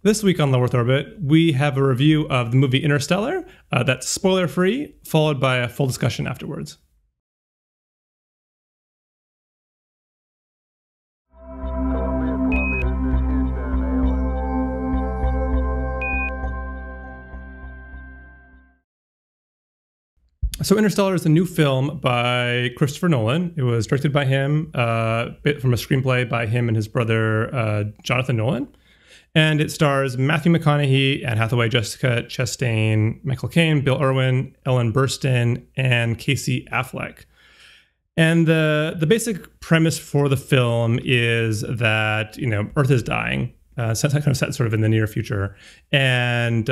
This week on Low Earth Orbit, we have a review of the movie Interstellar. That's spoiler-free, followed by a full discussion afterwards. So Interstellar is a new film by Christopher Nolan. It was directed by him, from a screenplay by him and his brother, Jonathan Nolan. And it stars Matthew McConaughey, Anne Hathaway, Jessica Chastain, Michael Caine, Bill Irwin, Ellen Burstyn, and Casey Affleck. And the basic premise for the film is that, Earth is dying, set sort of in the near future. And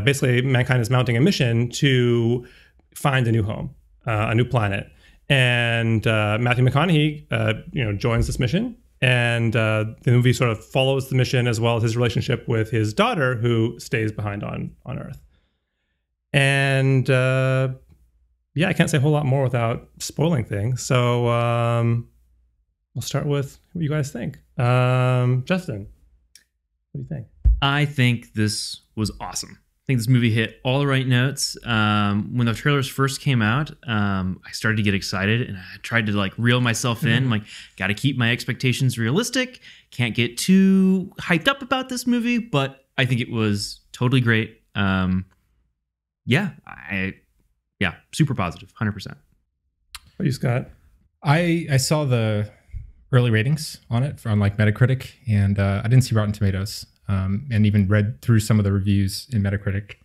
basically mankind is mounting a mission to find a new home, a new planet. And Matthew McConaughey, joins this mission. And the movie sort of follows the mission as well as his relationship with his daughter, who stays behind on Earth. And I can't say a whole lot more without spoiling things. So we'll start with what you guys think. Justin, what do you think? I think this was awesome. I think this movie hit all the right notes. When the trailers first came out, I started to get excited and I tried to reel myself in. I'm got to keep my expectations realistic. Can't get too hyped up about this movie, but I think it was totally great. Super positive, 100%. What are you, Scott? I saw the early ratings on it on Metacritic, and I didn't see Rotten Tomatoes. And even read through some of the reviews in Metacritic,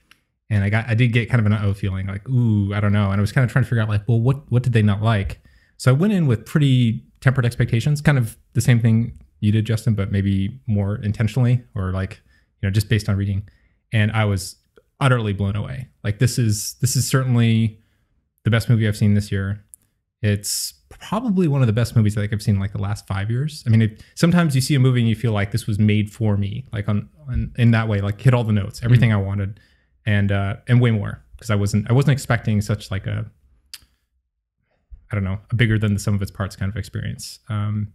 and I did get kind of an uh-oh feeling, ooh, I don't know. And I was kind of trying to figure out what did they not like? So I went in with pretty tempered expectations, kind of the same thing you did, Justin, but maybe more intentionally, or just based on reading. And I was utterly blown away. This is certainly the best movie I've seen this year. It's probably one of the best movies I think I've seen in the last 5 years. I mean, sometimes you see a movie and you feel like this was made for me, in that way, hit all the notes, everything I wanted, and way more, because I wasn't expecting such a bigger than the sum of its parts kind of experience. And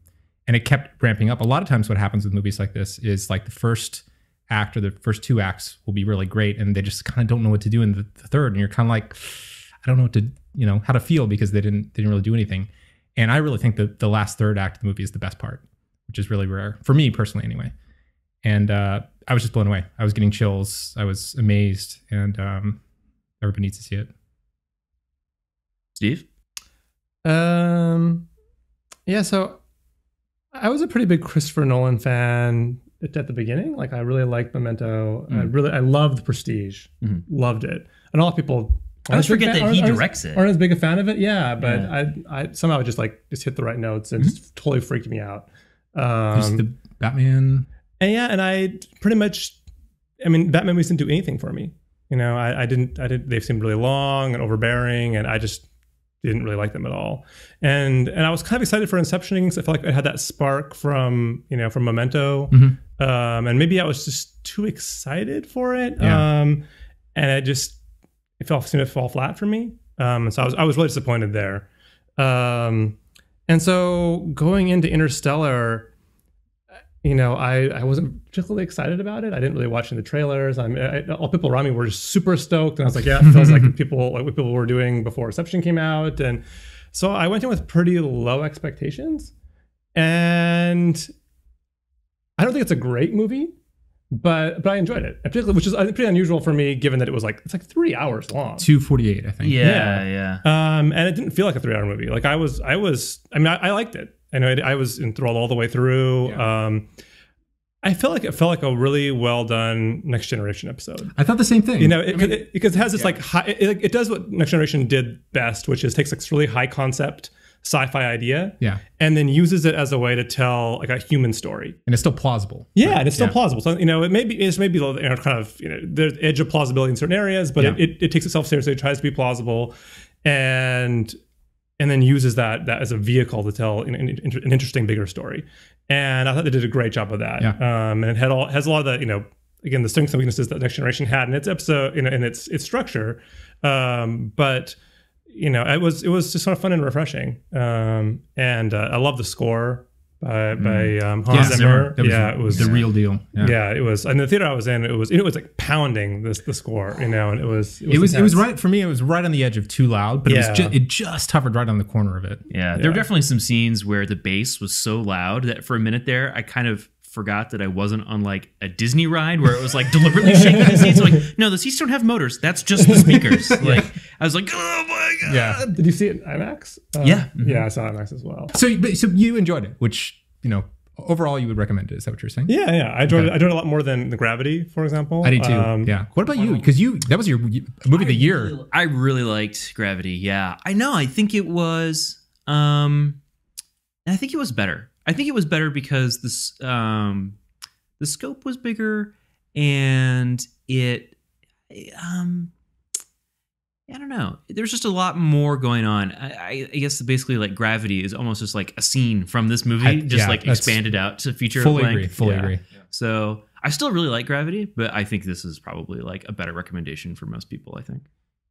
it kept ramping up. A lot of times what happens with movies like this is the first act or the first two acts will be really great, and they just kind of don't know what to do in the third, and you're kind of I don't know what to how to feel, because they didn't really do anything. And I really think that the last third act of the movie is the best part, which is really rare for me personally anyway. And I was just blown away. I was getting chills. I was amazed, and everybody needs to see it. Steve? So I was a pretty big Christopher Nolan fan at the beginning. I really liked Memento. I loved Prestige. Loved it. And a lot of people, I always forget that he directs it. Aren't as big a fan of it, but I somehow just hit the right notes and just totally freaked me out. Just the Batman, and I pretty much, Batman movies didn't do anything for me. I didn't. They seemed really long and overbearing, and I just didn't really like them at all. And I was kind of excited for Inception because I felt like it had that spark from Memento, and maybe I was just too excited for it, and it seemed to fall flat for me. So I was really disappointed there. And so going into Interstellar, I wasn't particularly excited about it. I didn't really watch any of the trailers. All people around me were just super stoked. And I was it feels like what people were doing before Inception came out. And so I went in with pretty low expectations. And I don't think it's a great movie, but I enjoyed it, particularly, which is pretty unusual for me, given that it was it's 3 hours long. 2:48, I think. Yeah. And it didn't feel like a 3-hour movie. I liked it. I was enthralled all the way through. Yeah. I felt like it felt like a really well done Next Generation episode. I thought the same thing. Because it has this high, it does what Next Generation did best, which is takes this really high concept sci-fi idea, and then uses it as a way to tell a human story, and it's still plausible. Yeah, and it's still plausible. So there's edge of plausibility in certain areas, but it takes itself seriously. It tries to be plausible, and then uses that as a vehicle to tell an interesting, bigger story. And I thought they did a great job of that. And it has a lot of the again the strengths and weaknesses that Next Generation had in its episode, in its structure, but. It was just sort of fun and refreshing. And I love the score. Hans Zimmer. That was Yeah, it was the real deal. Yeah, it was. And the theater I was in, it was like pounding the score, and it was right for me. It was right on the edge of too loud, but it just hovered right on the corner of it. Yeah, there were definitely some scenes where the bass was so loud that for a minute there, I kind of forgot that I wasn't on like a Disney ride where it was like deliberately shaking the seats. Like, no, the seats don't have motors. That's just the speakers. Like, I was like, oh my god. Yeah. Did you see it in IMAX? Yeah. Yeah, I saw it IMAX as well. So you enjoyed it, which overall you would recommend it. Is that what you're saying? Yeah. I enjoyed it. I enjoyed it a lot more than The Gravity, for example. I did too. Yeah. What about you? Because that was your movie of the year. I really liked Gravity. Yeah, I know. I think it was. I think it was better. I think it was better because the scope was bigger, and it. I don't know. There's just a lot more going on. I guess basically like Gravity is almost just like a scene from this movie, expanded out to feature. Fully agree. So I still really like Gravity, but I think this is probably like a better recommendation for most people, I think.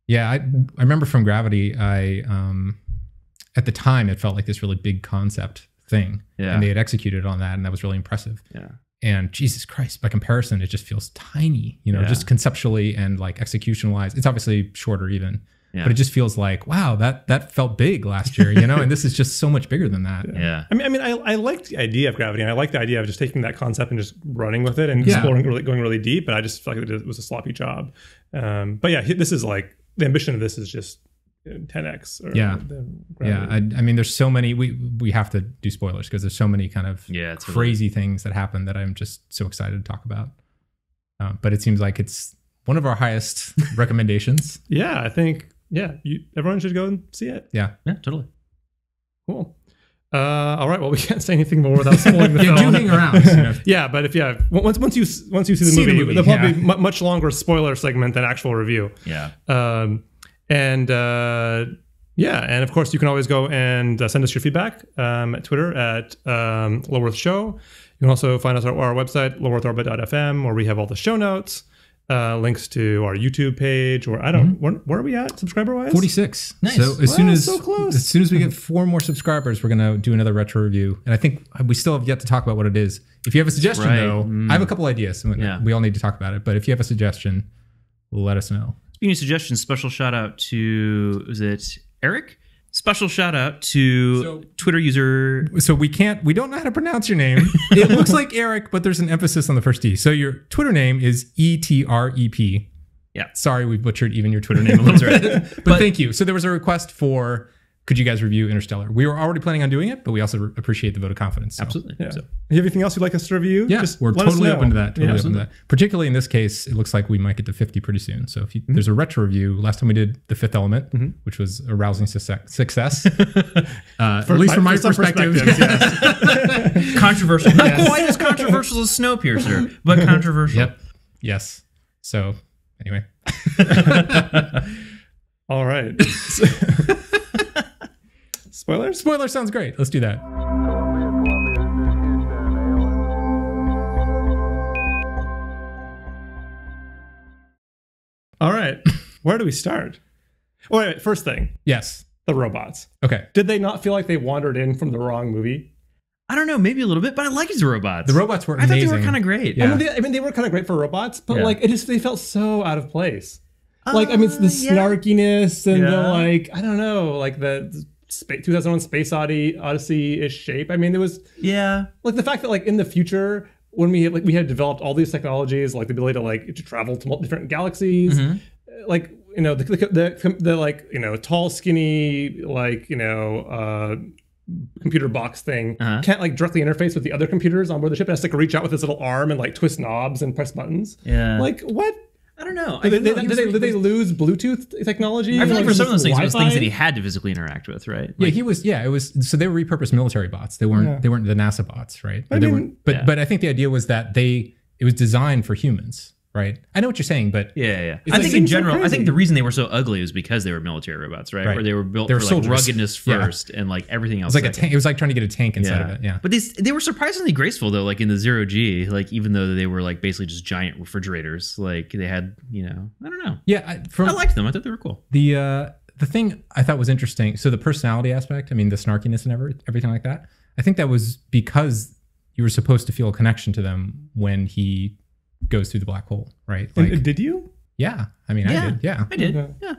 Yeah, I remember from Gravity, at the time it felt like this really big concept thing. Yeah. And they had executed on that, and that was really impressive. Yeah. And Jesus Christ, by comparison, it just feels tiny, just conceptually and like execution wise. It's obviously shorter even, but it just feels like, wow, that felt big last year, and this is just so much bigger than that. Yeah. I liked the idea of Gravity, and I like the idea of just taking that concept and just running with it and exploring, going really deep. But I just felt like it was a sloppy job. But yeah, this is like the ambition of this is just 10x. I mean, there's so many. We have to do spoilers because there's so many kind of crazy things that happen that I'm just so excited to talk about. But it seems like it's one of our highest recommendations. Yeah, I think everyone should go and see it. Yeah, totally. Cool. All right. Well, we can't say anything more without spoiling the film. Do hang around. Yeah, but once you see the movie, there'll probably be much longer spoiler segment than actual review. Yeah. And of course, you can always go and send us your feedback at Twitter at Lowworth Show. You can also find us at our website, loworthorbit.fm, where we have all the show notes, links to our YouTube page, or where are we at subscriber-wise? 46. Nice. So so close. As soon as we get 4 more subscribers, we're going to do another retro review. And I think we still have yet to talk about what it is. If you have a suggestion, though, I have a couple ideas. We all need to talk about it. But if you have a suggestion, let us know. Speaking of suggestions, special shout out to, was it Eric? Special shout out to Twitter user. So we don't know how to pronounce your name. It looks like Eric, but there's an emphasis on the first E. So your Twitter name is ETREP. Yeah. Sorry, we butchered even your Twitter name a little bit. But thank you. So there was a request for, could you guys review Interstellar? We were already planning on doing it, but we also appreciate the vote of confidence. So. Absolutely. Yeah. So, you have anything else you'd like us to review? Yeah, we're totally open to that. Particularly in this case, it looks like we might get to 50 pretty soon. So if there's a retro review, last time we did The Fifth Element, which was a rousing success, at least from my perspective. Yes. Controversial. Not quite as controversial as Snowpiercer, but controversial. Yep. Yes. So anyway. All right. Spoilers? Spoiler sounds great. Let's do that. All right. Where do we start? Oh, wait, first thing. Yes. The robots. Okay. Did they not feel like they wandered in from the wrong movie? I don't know, maybe a little bit, but I liked the robots. The robots were amazing. I thought they were kind of great. Yeah. I mean, they were kind of great for robots, but they felt so out of place. The snarkiness and the I don't know, like the 2001 Space Odyssey-ish shape. I mean, there was like the fact that like in the future when we had developed all these technologies, like the ability to travel to different galaxies, like the tall, skinny computer box thing can't like directly interface with the other computers on board the ship. It has to reach out with its little arm and like twist knobs and press buttons. Yeah, like what? I don't know. Did they lose Bluetooth technology? I feel like for some of those things, it was things that he had to physically interact with, right? Yeah, he was. Yeah, it was. So they were repurposed military bots. They weren't. They weren't the NASA bots, right? But I think the idea was that it was designed for humans, right? I know what you're saying, but I think in general, I think the reason they were so ugly was because they were military robots, right? Where they were built for like ruggedness first and like everything else. It was like a tank. It was like trying to get a tank inside of it. Yeah. But they were surprisingly graceful though, like in the 0G, like even though they were like basically just giant refrigerators, like they had, I don't know. Yeah. I liked them. I thought they were cool. The thing I thought was interesting. So the personality aspect, I mean, the snarkiness and everything like that. I think that was because you were supposed to feel a connection to them when he goes through the black hole, right? Like, and did you? Yeah. I mean, I did. Yeah. I did. Okay. Yeah.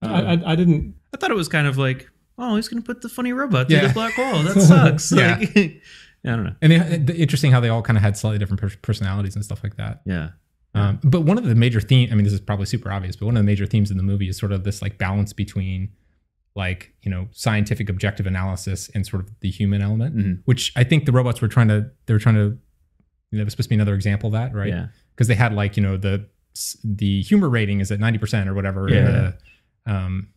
I didn't. I thought it was kind of like, oh, he's going to put the funny robot through the black hole. That sucks. Yeah. Like, I don't know. And interesting how they all kind of had slightly different personalities and stuff like that. Yeah. But one of the major themes, I mean, this is probably super obvious, but one of the major themes in the movie is sort of this like balance between like, you know, scientific objective analysis and sort of the human element, which I think the robots were trying to, you know, it was supposed to be another example of that, right? Yeah. Because they had like, you know, the humor rating is at 90% or whatever. Yeah. And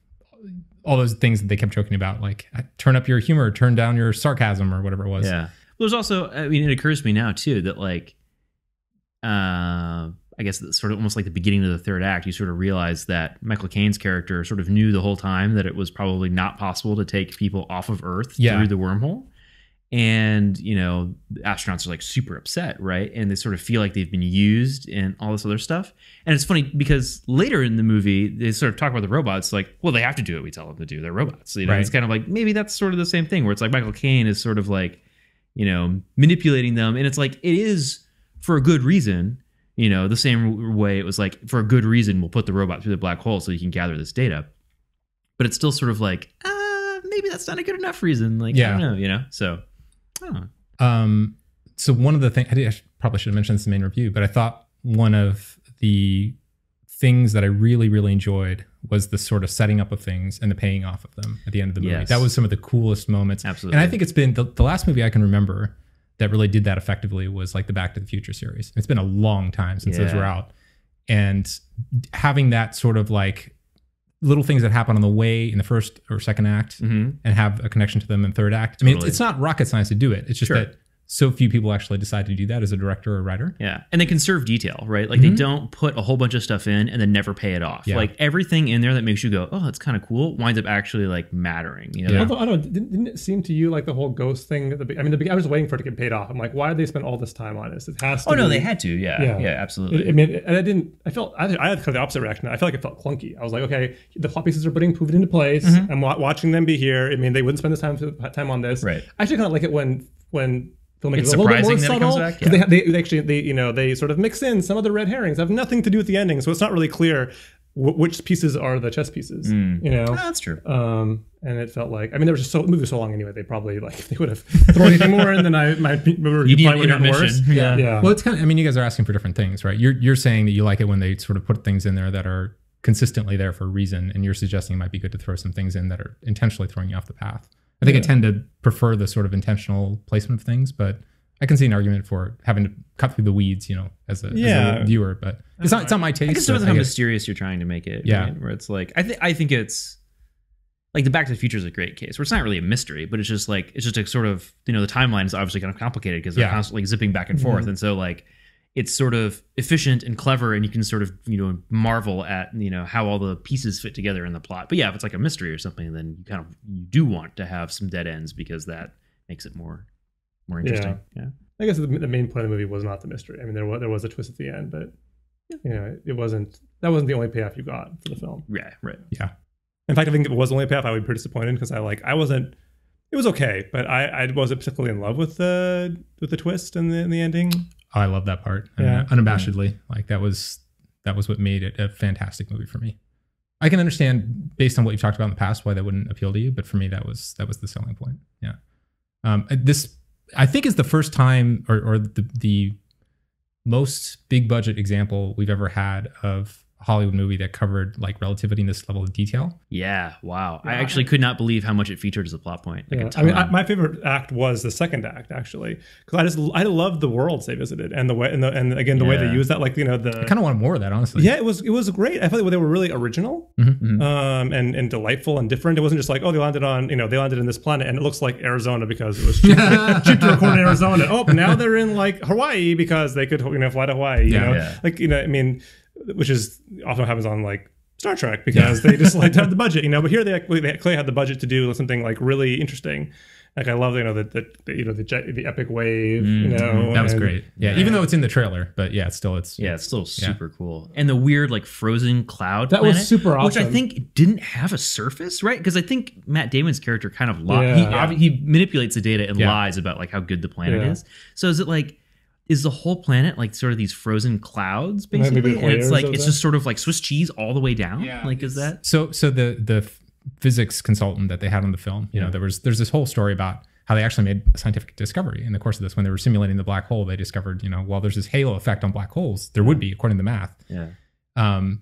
all those things that they kept joking about, like turn up your humor, turn down your sarcasm or whatever it was. Yeah. There's also, I mean, it occurs to me now too that like, I guess that's sort of almost like the beginning of the third act. You sort of realize that Michael Caine's character sort of knew the whole time that it was probably not possible to take people off of Earth through the wormhole. And, you know, the astronauts are like super upset, right? And they sort of feel like they've been used and all this other stuff. And it's funny because later in the movie, they sort of talk about the robots like, well, they have to do what we tell them to do. They're robots. You know, It's kind of like, maybe that's sort of the same thing where it's like Michael Caine is sort of like, you know, manipulating them. And it's like, it is for a good reason, you know, the same way it was like, for a good reason, we'll put the robot through the black hole so you can gather this data. But it's still sort of like, maybe that's not a good enough reason. Like, I don't know, you know? So, so one of the things, I probably should have mentioned this in the main review, but I thought one of the things that I really, really enjoyed was the sort of setting up of things and the paying off of them at the end of the movie. Yes. That was some of the coolest moments. Absolutely. And I think it's been the last movie I can remember that really did that effectively was like the Back to the Future series. It's been a long time since those were out. And having that sort of like little things that happen on the way in the first or second act and have a connection to them in third act. I mean, it's not rocket science to do it. It's just that so few people actually decide to do that as a director or writer. Yeah. And they conserve detail, right? Like they don't put a whole bunch of stuff in and then never pay it off. Yeah. Like everything in there that makes you go, oh, that's kind of cool, winds up actually like mattering. You know? Although, I don't know, didn't it seem to you like the whole ghost thing? I was waiting for it to get paid off. I'm like, why did they spend all this time on this? It has to. Oh, no, they had to. Yeah. Yeah, absolutely. I mean, and I had kind of the opposite reaction. I felt like it felt clunky. I was like, okay, the plot pieces are putting it into place. I'm watching them be here. I mean, they wouldn't spend this time on this. Right. I actually kind of like it when filmmakers it's a little bit more surprising that it comes subtle, back. because they actually you know, they sort of mix in some of the red herrings have nothing to do with the ending, so it's not really clear which pieces are the chess pieces. You know, that's true. And it felt like, I mean, there was just the movie was so long anyway. They probably like if they would have thrown anything more in, then my review probably would have gotten worse. Yeah. Well, it's kind of, I mean, you guys are asking for different things, right? You're saying that you like it when they sort of put things in there that are consistently there for a reason, and you're suggesting it might be good to throw some things in that are intentionally throwing you off the path. I think I tend to prefer the sort of intentional placement of things, but I can see an argument for having to cut through the weeds, you know, as a viewer. But it's not my taste. I guess it depends how mysterious you're trying to make it. Yeah. Right? Where it's like, I think it's like the Back to the Future is a great case where it's not really a mystery, but it's just a sort of, you know, the timeline is obviously kind of complicated because they're constantly zipping back and forth. And so like, it's sort of efficient and clever, and you can sort of, you know, marvel at, you know, how all the pieces fit together in the plot. But yeah, if it's like a mystery or something, then you do want to have some dead ends because that makes it more interesting. Yeah. I guess the main point of the movie was not the mystery. I mean, there was a twist at the end, but you know, that wasn't the only payoff you got for the film. Yeah. Right. Yeah. In fact, I think if it was the only payoff, I would be pretty disappointed because I wasn't. It was okay, but I wasn't particularly in love with the twist and the ending. Oh, I love that part. Unabashedly. Like that was what made it a fantastic movie for me. I can understand based on what you've talked about in the past why that wouldn't appeal to you, but for me that was the selling point. Yeah. This I think is the first time or the most big budget example we've ever had of a Hollywood movie that covered like relativity in this level of detail. Yeah. Wow. I actually could not believe how much it featured as a plot point. Like I mean, my favorite act was the second act actually, because I loved the worlds they visited and the way and again the way they used that, like, you know, I kind of wanted more of that, honestly. Yeah, it was great. I felt like they were really original and delightful and different. It wasn't just like, oh, they landed in this planet and it looks like Arizona because it was cheap to record in Arizona. Oh, now they're in like Hawaii because they could, you know, fly to Hawaii. You know, like, you know, I mean, which is often happens on like Star Trek because they just like to have the budget, you know. But here they clearly had the budget to do something like really interesting, Like I love, the epic wave, that was great. Yeah, even though it's in the trailer, but yeah, it's still super cool. And the weird like frozen cloud that planet, was super awesome, which I think didn't have a surface, right? Because I think Matt Damon's character kind of lies. He manipulates the data and lies about like how good the planet is. So is it like, is the whole planet like sort of these frozen clouds basically? And it's like it's just sort of like Swiss cheese all the way down. Yeah, like is that so the physics consultant that they had on the film, there's this whole story about how they actually made a scientific discovery in the course of this. When they were simulating the black hole, they discovered, while there's this halo effect on black holes, there would be, according to the math.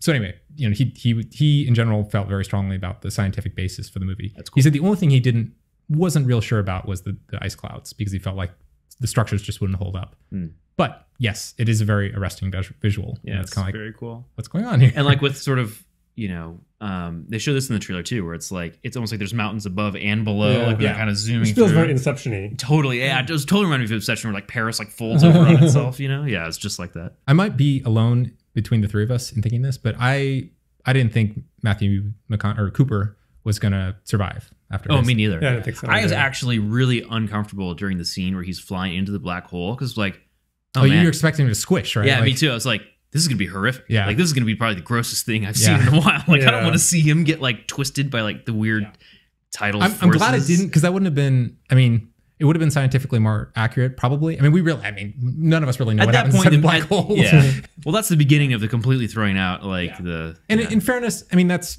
So anyway, he in general felt very strongly about the scientific basis for the movie. That's cool. He said the only thing he wasn't real sure about was the ice clouds, because he felt like the structures just wouldn't hold up. But yes, it is a very arresting visual. Yeah, it's kind of like, very cool. What's going on here? And like with sort of, they show this in the trailer too, where it's almost like there's mountains above and below, like they're kind of zooming. It feels through. very Inception-y. Totally, yeah. It was totally reminding me of Inception, where like Paris like folds over on itself. Yeah, it's just like that. I might be alone between the three of us in thinking this, but I didn't think Matthew Cooper was gonna survive after. Oh, me neither. Yeah, I didn't think so. I was actually really uncomfortable during the scene where he's flying into the black hole, because like, you're expecting him to squish, right? Yeah, me too. I was like, this is gonna be horrific. Yeah, like this is gonna be probably the grossest thing I've seen in a while. Like I don't want to see him get like twisted by like the weird tidal forces. I'm glad it didn't, because that wouldn't have been. I mean, it would have been scientifically more accurate, probably. I mean, none of us really know what happens in black holes. Yeah. Well, that's the beginning of the completely throwing out like the. And in fairness, I mean, that's.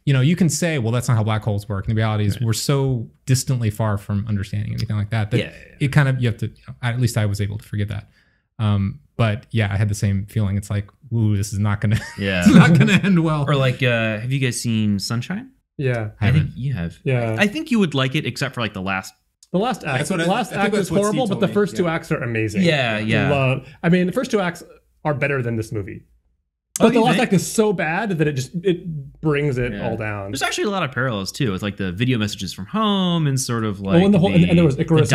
You can say, well, that's not how black holes work. And the reality is we're so distantly far from understanding anything like that it kind of, you have to, at least I was able to forgive that. But yeah, I had the same feeling. It's like, ooh, this is not gonna, it's not gonna end well. Or like, have you guys seen Sunshine? Yeah, I think you have. Yeah, I think you would like it, except for like the last act. The last act is horrible, but the first two acts are amazing. Yeah. The first two acts are better than this movie. But the last act is so bad that it brings it all down. There's actually a lot of parallels too, with like the video messages from home and sort of like and there was Icarus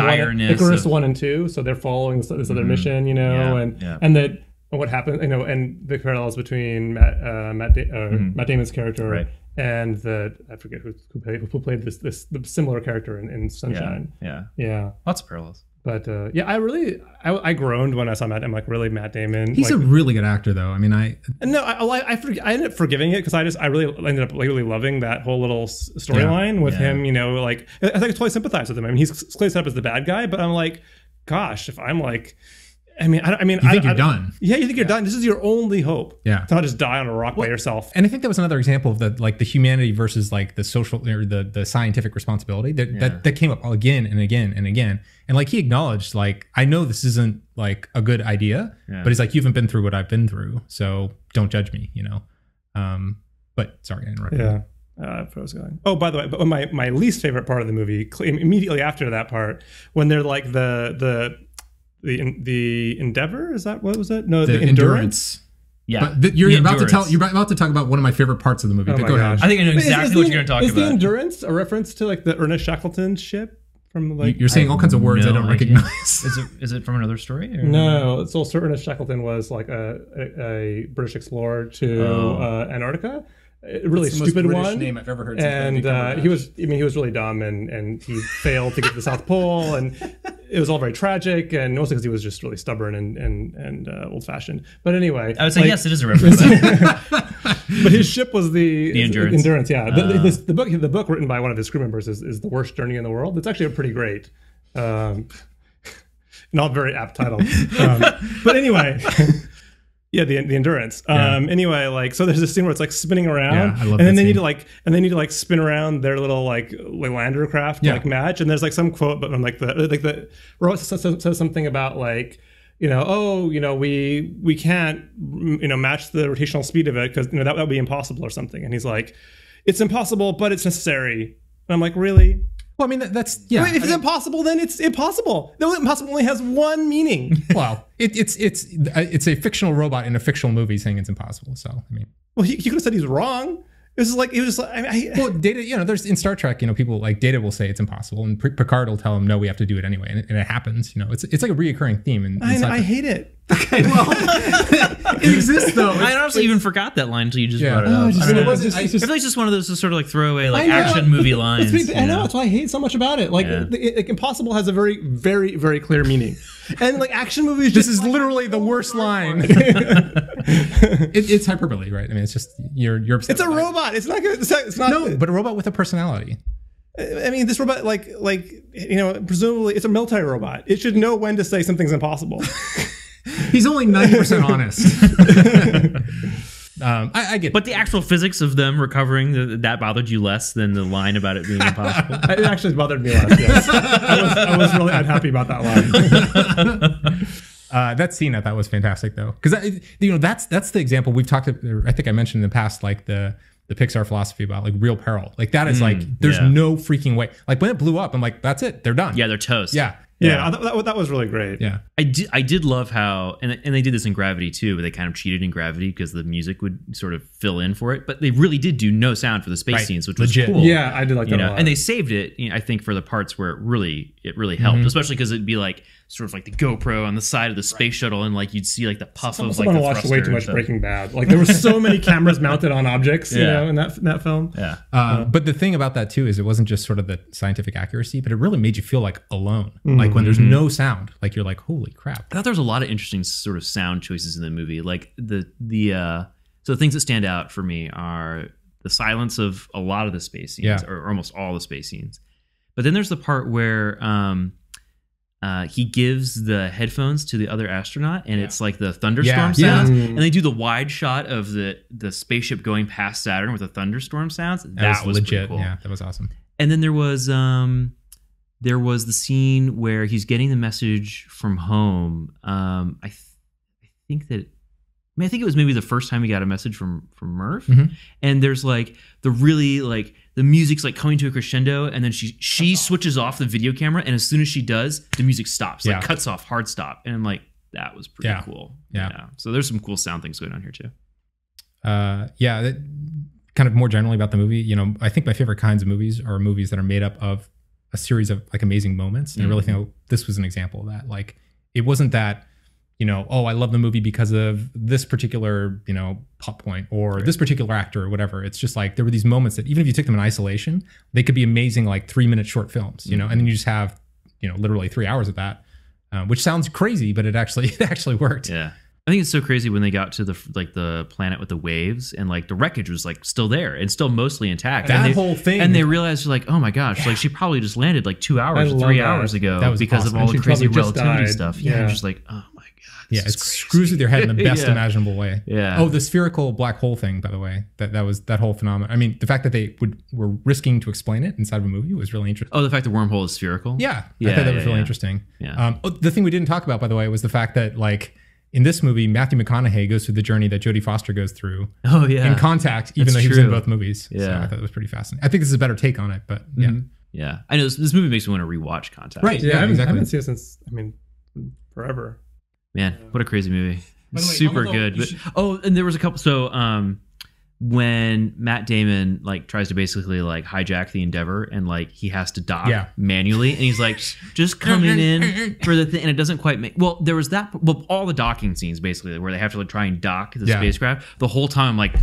1 and 2, so they're following this other mission, and that what happened, and the parallels between Matt Damon's character and I forget who played this similar character in Sunshine. Yeah, lots of parallels. But I groaned when I saw Matt. I'm like, really, Matt Damon? He's a really good actor, though. I mean, I ended up forgiving it, because I really ended up really loving that whole little storyline with him. I think I totally sympathize with him. I mean, he's clearly set up as the bad guy, but I'm like, gosh, if I'm like. You think you're done. Yeah, you think you're done. This is your only hope. Yeah. To not just die on a rock by yourself. And I think that was another example of the humanity versus like the social or the scientific responsibility that came up again and again and again. And like he acknowledged, like, I know this isn't like a good idea, but he's like, you haven't been through what I've been through, so don't judge me, But sorry, I interrupted. Yeah. I was going. Oh, by the way, but my least favorite part of the movie, immediately after that part, when they're like the Endeavor, is that what was it? No, the Endurance. Yeah, but you're about to talk about one of my favorite parts of the movie. But go ahead. I think I know exactly what you're going to talk about. Is the Endurance a reference to like the Ernest Shackleton ship from like? You're saying all kinds of words I don't recognize. Is it from another story? Or? No, it's also Ernest Shackleton was like a British explorer to Antarctica. A really stupid one. Name I've ever heard. And he was really dumb, and he failed to get to the South Pole, and it was all very tragic, and mostly because he was just really stubborn and old fashioned. But anyway, I would say yes, it is a reference. But his ship was the Endurance. Yeah, the book written by one of his crew members is The Worst Journey in the World. It's actually a pretty great, not very apt title. But anyway. Yeah, the Endurance. Anyway, like, so there's this scene where it's like spinning around, and then they need to spin around their little like lander craft like match. And there's like some quote, but like the robot says something about like, we can't match the rotational speed of it because that would be impossible or something. And he's like, it's impossible, but it's necessary. And I'm like, really? Well, I mean, that's yeah. Wait, if it's impossible, then it's impossible. The impossible only has one meaning. Well, it's a fictional robot in a fictional movie saying it's impossible. So I mean, well, he could have said he's wrong. Well, Data. There's in Star Trek. People like Data will say it's impossible, and Picard will tell him no, we have to do it anyway, and it happens. It's like a reoccurring theme. I hate it. Okay, well, it exists though. I honestly even forgot that line until you just Yeah. brought it Oh, up. just- I, mean, it was I just- feel like it's just one of those sort of like throwaway like I know. action movie lines. I know you that's why I hate so much about it. Like, Yeah. impossible has a very, very, very clear meaning, and like action movies, This just is literally the worst line. It's hyperbole, right? I mean, it's just you're upset. it's a about it. robot. It's not good. It's not. No, but a robot with a personality. I mean, this robot, like presumably, it's a military robot. It should know when to say something's impossible. He's only 90% honest. I get, But the actual physics of them recovering, that bothered you less than the line about it being impossible? It actually bothered me less. Yes. I was really unhappy about that line. that scene I thought was fantastic though, because that's the example we've talked. I think I mentioned in the past, like the Pixar philosophy about like real peril. Like that is like there's no freaking way. Like when it blew up, I'm like, that's it, they're done. Yeah, they're toast. Yeah. Yeah, that was really great. Yeah. I did love how, and they did this in Gravity too, where they kind of cheated in Gravity because the music would sort of fill in for it, but they really did do no sound for the space scenes, which Legit. was cool. Yeah, I did like that a lot. And they saved it, I think, for the parts where it really helped, especially because it'd be like sort of like the GoPro on the side of the space shuttle, and like you'd see like the puff of like Someone the watched thruster way too and much stuff. Breaking Bad. Like there were so many cameras mounted on objects, in that film. Yeah. But the thing about that too is it wasn't just sort of the scientific accuracy, but it really made you feel like alone. Like when there's no sound, like you're like, holy crap. I thought there was a lot of interesting sort of sound choices in the movie. Like so the things that stand out for me are the silence of a lot of the space scenes, or almost all the space scenes. But then there's the part where he gives the headphones to the other astronaut, and it's like the thunderstorm sounds, and they do the wide shot of the spaceship going past Saturn with the thunderstorm sounds. That was legit. cool. Yeah, that was awesome. And then there was the scene where he's getting the message from home. I think it was maybe the first time he got a message from Murph. And there's like the really like the music's like coming to a crescendo, and then she switches off the video camera, and as soon as she does, the music stops, like cuts off, hard stop. And I'm like, that was pretty cool. Yeah. So there's some cool sound things going on here too. Kind of more generally about the movie, I think my favorite kinds of movies are movies that are made up of a series of like amazing moments. And I really think this was an example of that. Like it wasn't that, I love the movie because of this particular, plot point or this particular actor or whatever. It's just like there were these moments that even if you took them in isolation, they could be amazing, like 3-minute short films, and then you just have, literally 3 hours of that, which sounds crazy, but it actually worked. Yeah. I think it's so crazy when they got to the planet with the waves, and like the wreckage was like still there and still mostly intact. That and whole thing, and they realized like, oh my gosh, like she probably just landed like 2 hours or 3 hours ago because awesome. of all the crazy probably just relativity died. stuff. Yeah. I'm just like, oh my god. It screws with your head in the best imaginable way. Yeah. Oh, the spherical black hole thing, by the way, that was that whole phenomenon. I mean, the fact that they were risking to explain it inside of a movie was really interesting. Oh, the fact the wormhole is spherical. Yeah, I thought that was really interesting. Yeah. The thing we didn't talk about, by the way, was the fact that like in this movie, Matthew McConaughey goes through the journey that Jodie Foster goes through. Oh yeah. In Contact, even That's though he was in true. both movies. Yeah. So I thought it was pretty fascinating. I think this is a better take on it, but yeah. Yeah. I know this movie makes me want to rewatch Contact. Right. Yeah, I exactly. haven't seen it since forever. Man, what a crazy movie. By the way, Super although good. you But, should- and there was a couple. So when Matt Damon like tries to basically like hijack the Endeavor, and like he has to dock manually, and he's like just coming in for the thing, and it doesn't quite make. Well, there was that. Well, all the docking scenes basically where they have to like try and dock the spacecraft. The whole time, I'm like,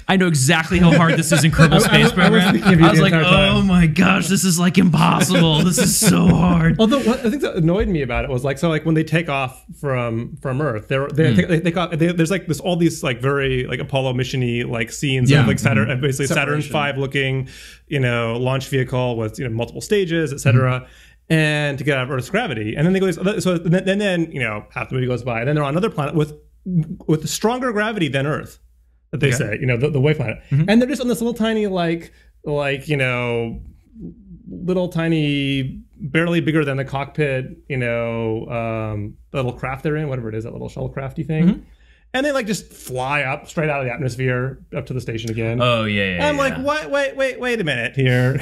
I know exactly how hard this is in Kerbal Space Program. I was like, oh my gosh, this is like impossible. This is so hard. Although I think that annoyed me about it was like, so like when they take off from Earth, there's like this all these like very like Apollo mission-y like scenes of like Saturn, basically Saturn V looking, launch vehicle with multiple stages, etc. And to get out of Earth's gravity, and then they go. So then half the movie goes by, and then they're on another planet with stronger gravity than Earth. That they say, the way planet, and they're just on this little tiny little tiny, barely bigger than the cockpit, little craft they're in, whatever it is, that little shuttlecrafty thing. And they like just fly up straight out of the atmosphere up to the station again. Oh yeah. And I'm like, what? Wait a minute here.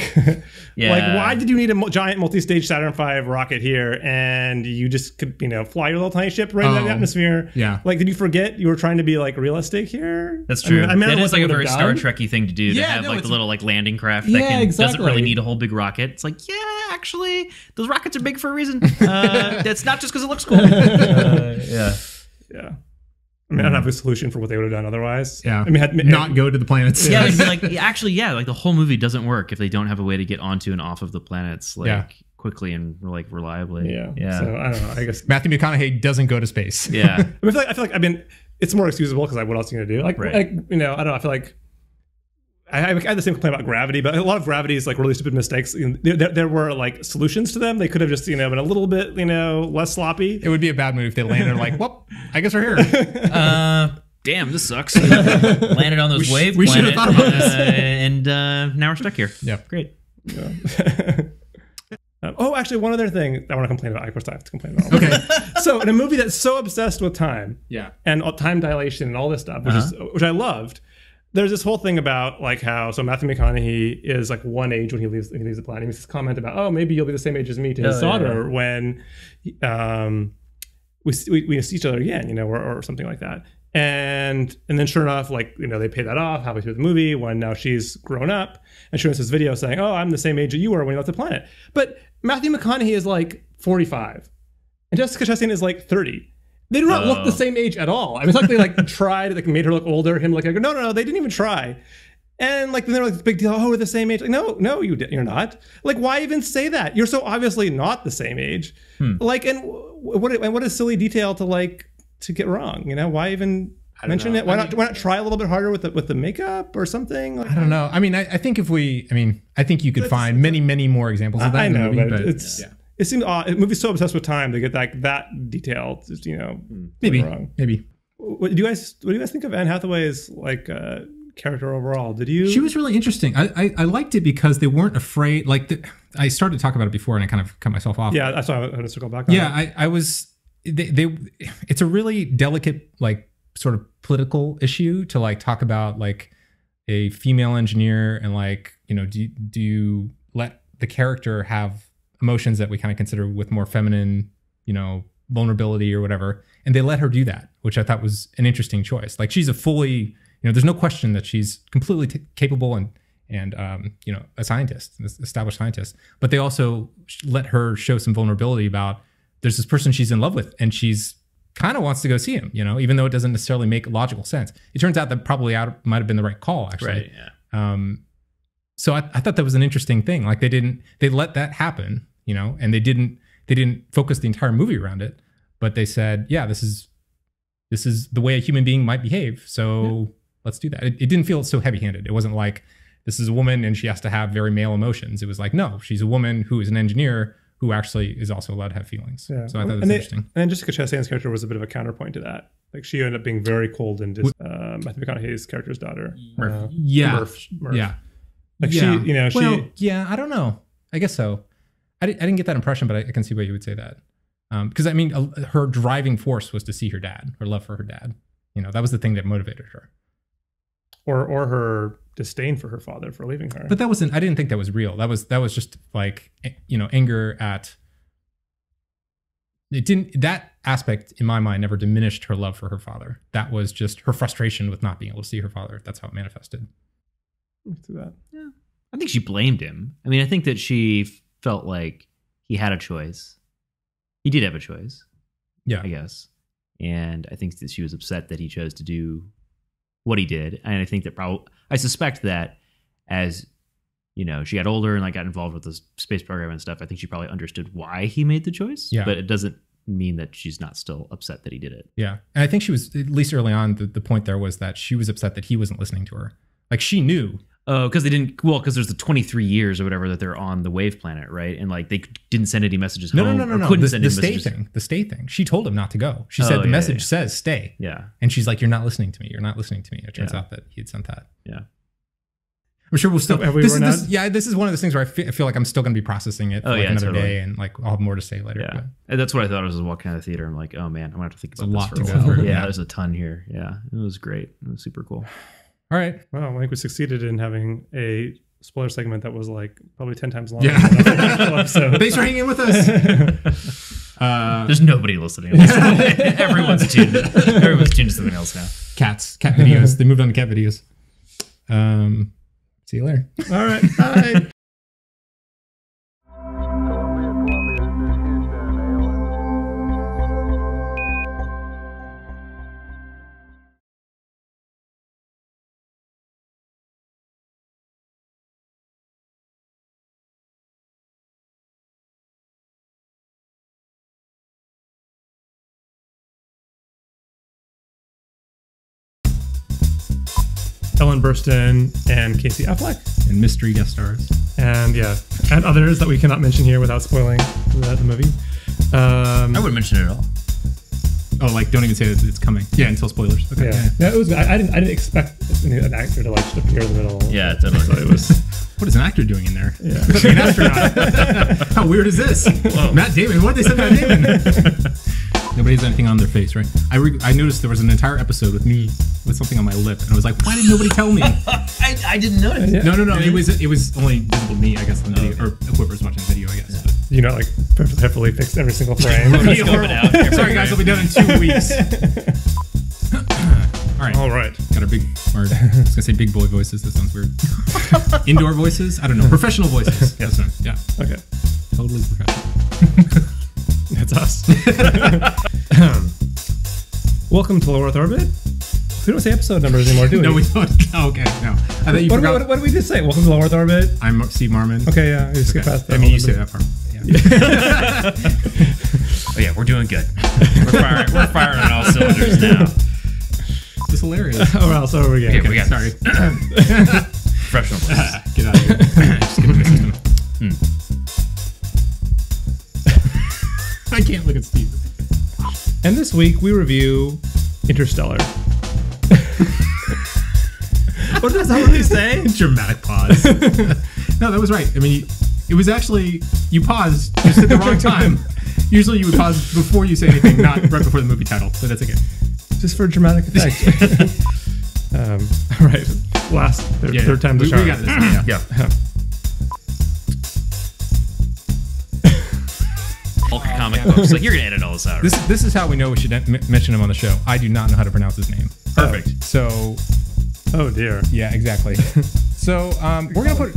Yeah. Like, why did you need a giant multi-stage Saturn V rocket here, and you just could, fly your little tiny ship right into the atmosphere? Yeah. Like, did you forget you were trying to be like realistic here? That's true. I mean, that is like a what very they Star would've done. Trek-y thing to do. To Yeah, have no, like it's- the little like landing craft Yeah, that doesn't exactly. really need a whole big rocket. It's like, yeah, actually, those rockets are big for a reason. That's not just because it looks cool. Yeah. Yeah. I mean, I don't have a solution for what they would have done otherwise. Yeah. I mean, not go to the planets. Yeah, it'd be like actually, yeah, like the whole movie doesn't work if they don't have a way to get onto and off of the planets quickly and like reliably. Yeah. So I don't know. I guess Matthew McConaughey doesn't go to space. Yeah. I feel like it's more excusable because like what else are you gonna do? Like, Right. like I don't know. I feel like I had the same complaint about Gravity, but a lot of Gravity is like really stupid mistakes. There were like solutions to them. They could have just been a little bit less sloppy. It would be a bad move if they landed like, well, I guess we're here. Damn, this sucks. Landed on those wave we should planet, have thought about this. and now we're stuck here. Yeah. Great. Yeah. Actually, one other thing I want to complain about. Of course, I have to complain about. Okay. So, in a movie that's so obsessed with time, and time dilation and all this stuff, which I loved, there's this whole thing about like how Matthew McConaughey is like one age when he leaves the planet. He makes this comment about, oh, maybe you'll be the same age as me to his daughter when we see each other again, or something like that. And then sure enough, like, they pay that off halfway through the movie when now she's grown up and showing us this video saying, oh, I'm the same age that you were when you left the planet. But Matthew McConaughey is like 45 and Jessica Chastain is like 30. They do not look the same age at all. I mean, it's like they like tried, like made her look older. Him like, no, they didn't even try. And like, then they're like, this big deal. Oh, we're the same age. Like, no, you're not. Like, why even say that? You're so obviously not the same age. Like, and what a silly detail to get wrong. Why even mention it? Why not try a little bit harder with the makeup or something? Like, I don't know. I mean, I think I think you could find many more examples of that. I know, in the movie, but it seems odd. The movie's so obsessed with time to get that detail. Just, maybe wrong. Maybe. What do you guys think of Anne Hathaway's character overall? Did you? She was really interesting. I liked it because they weren't afraid. I started to talk about it before, and I kind of cut myself off. Yeah, that's why I want to circle back on it. I was. It's a really delicate, sort of political issue to talk about a female engineer and do you let the character have emotions that we kind of consider with more feminine, vulnerability or whatever, and they let her do that, which I thought was an interesting choice. Like, she's a fully, there's no question that she's completely capable and a scientist, an established scientist, but they also let her show some vulnerability about there's this person she's in love with and she's kind of wants to go see him, even though it doesn't necessarily make logical sense. It turns out that probably might have been the right call, actually. Right. Yeah. So I thought that was an interesting thing. Like, they let that happen, and they didn't focus the entire movie around it, but they said, yeah, this is the way a human being might behave. So let's do that. It didn't feel so heavy-handed. It wasn't like this is a woman and she has to have very male emotions. It was like, no, she's a woman who is an engineer who actually is also allowed to have feelings. Yeah. So I thought it was interesting. And Jessica Chastain's character was a bit of a counterpoint to that. Like, she ended up being very cold and just Matthew McConaughey's character's daughter. Murph. Murph. Yeah. Like, yeah. she, yeah, I don't know. I guess so. I didn't get that impression, but I can see why you would say that. Because I mean, her driving force was to see her dad, her love for her dad. That was the thing that motivated her. Or her disdain for her father for leaving her. But that wasn't. I didn't think that was real. That was just anger at. It didn't. That aspect in my mind never diminished her love for her father. That was just her frustration with not being able to see her father. That's how it manifested. Do that. Yeah. I think she blamed him. I mean, I think that she felt like he had a choice. He did have a choice. Yeah, I guess. And I think that she was upset that he chose to do what he did. And I think that I suspect that as, she got older and got involved with the space program and stuff, I think she probably understood why he made the choice. Yeah. But it doesn't mean that she's not still upset that he did it. Yeah. And I think she was, at least early on, the point there was that she was upset that he wasn't listening to her. Like, she knew. Oh, because because there's the 23 years or whatever that they're on the wave planet, right? And they didn't send any messages home. No. Couldn't send any stay messages. the stay thing. She told him not to go. She said the message says stay. Yeah. And she's like, you're not listening to me. You're not listening to me. It turns out that he had sent that. Yeah. I'm sure we'll still. This is one of those things where I feel like I'm still going to be processing it for another day, and I'll have more to say later. Yeah, and that's what I thought as I was walking out of the theater. I'm like, oh man, I'm gonna have to think about this for a go while. through. Yeah, there's a ton here. Yeah, it was great. It was super cool. All right. Well, I think we succeeded in having a spoiler segment that was probably 10 times longer. Yeah. Thanks for hanging with us. There's nobody listening. Everyone's tuned. Everyone's tuned to something else now. Cat videos. They moved on to cat videos. See you later. All right. Bye. Ellen Burstyn and Casey Affleck. And mystery guest stars. And and others that we cannot mention here without spoiling the movie. I wouldn't mention it at all. Oh, like don't even say that it's coming. Yeah, until spoilers. Okay. Yeah, it was. I didn't expect an actor to like just appear in the middle. Yeah, totally. So it was. What is an actor doing in there? Yeah, An astronaut. How weird is this? Whoa. Matt Damon. What they said Matt Damon? Nobody has anything on their face, right? I noticed there was an entire episode with me with something on my lip, and I was like, why did nobody tell me? I didn't notice. Yeah. No. It was only visible to me, I guess, on video, or whoever's watching the video, I guess. But. You know, like perfectly fixed every single frame. You open it out. Sorry, guys, I'll be done in 2 weeks. All right. Got our big, or I was gonna say big boy voices. That sounds weird. Indoor voices? I don't know. Professional voices. Yes. Yeah. Okay. Totally professional. That's us. Welcome to Low Earth Orbit. We don't say episode numbers anymore, do we? No, we don't. Oh, okay, no. I thought you forgot. What did we just say? Welcome to Low Earth Orbit. I'm Steve Marmon. Okay, yeah. We skip past that. I mean, you say that part. Yeah. Oh yeah, we're doing good. We're firing on all cylinders now. It's hilarious. Oh, well, so we Okay, we got Sorry. professional. Get out of here. Just give me the system. I can't look at Steve. And this week we review Interstellar. What does that really say? Dramatic pause. No, that was right. I mean, it was actually, you paused just at the wrong time. Usually you would pause before you say anything, not right before the movie title, but that's okay. Just for dramatic effect. All right. Third time the we charm. got this. Yeah. Hulk comic books. Like, you're gonna edit all this out. Right? This is how we know we should mention him on the show. I do not know how to pronounce his name. Perfect. So, Oh dear. yeah, exactly. So we're gonna put.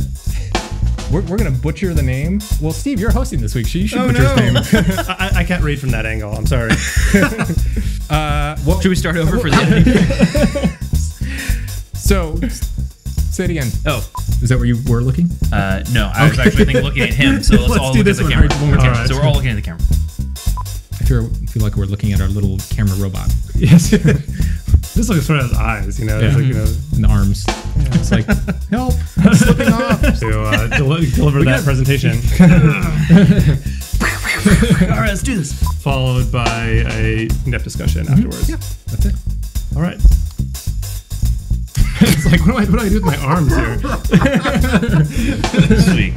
We're gonna butcher the name. Well, Steve, you're hosting this week, so you should butcher his name. I can't read from that angle. I'm sorry. Should we start over for the editing? So, say it again. Oh. Is that where you were looking? No, I was actually looking at him, so let's all do look at this the one. camera. All right, Okay, all right. so we're all looking at the camera. I feel like we're looking at our little camera robot. Yes. This looks sort of his eyes, you know. Yeah. It's like, you know, And the arms. yeah. It's like, help, I'm slipping off. to deliver that presentation. All right, let's do this. Followed by a in-depth discussion afterwards. Yeah, that's it. All right. It's like, what do I do with my arms here? Sweet.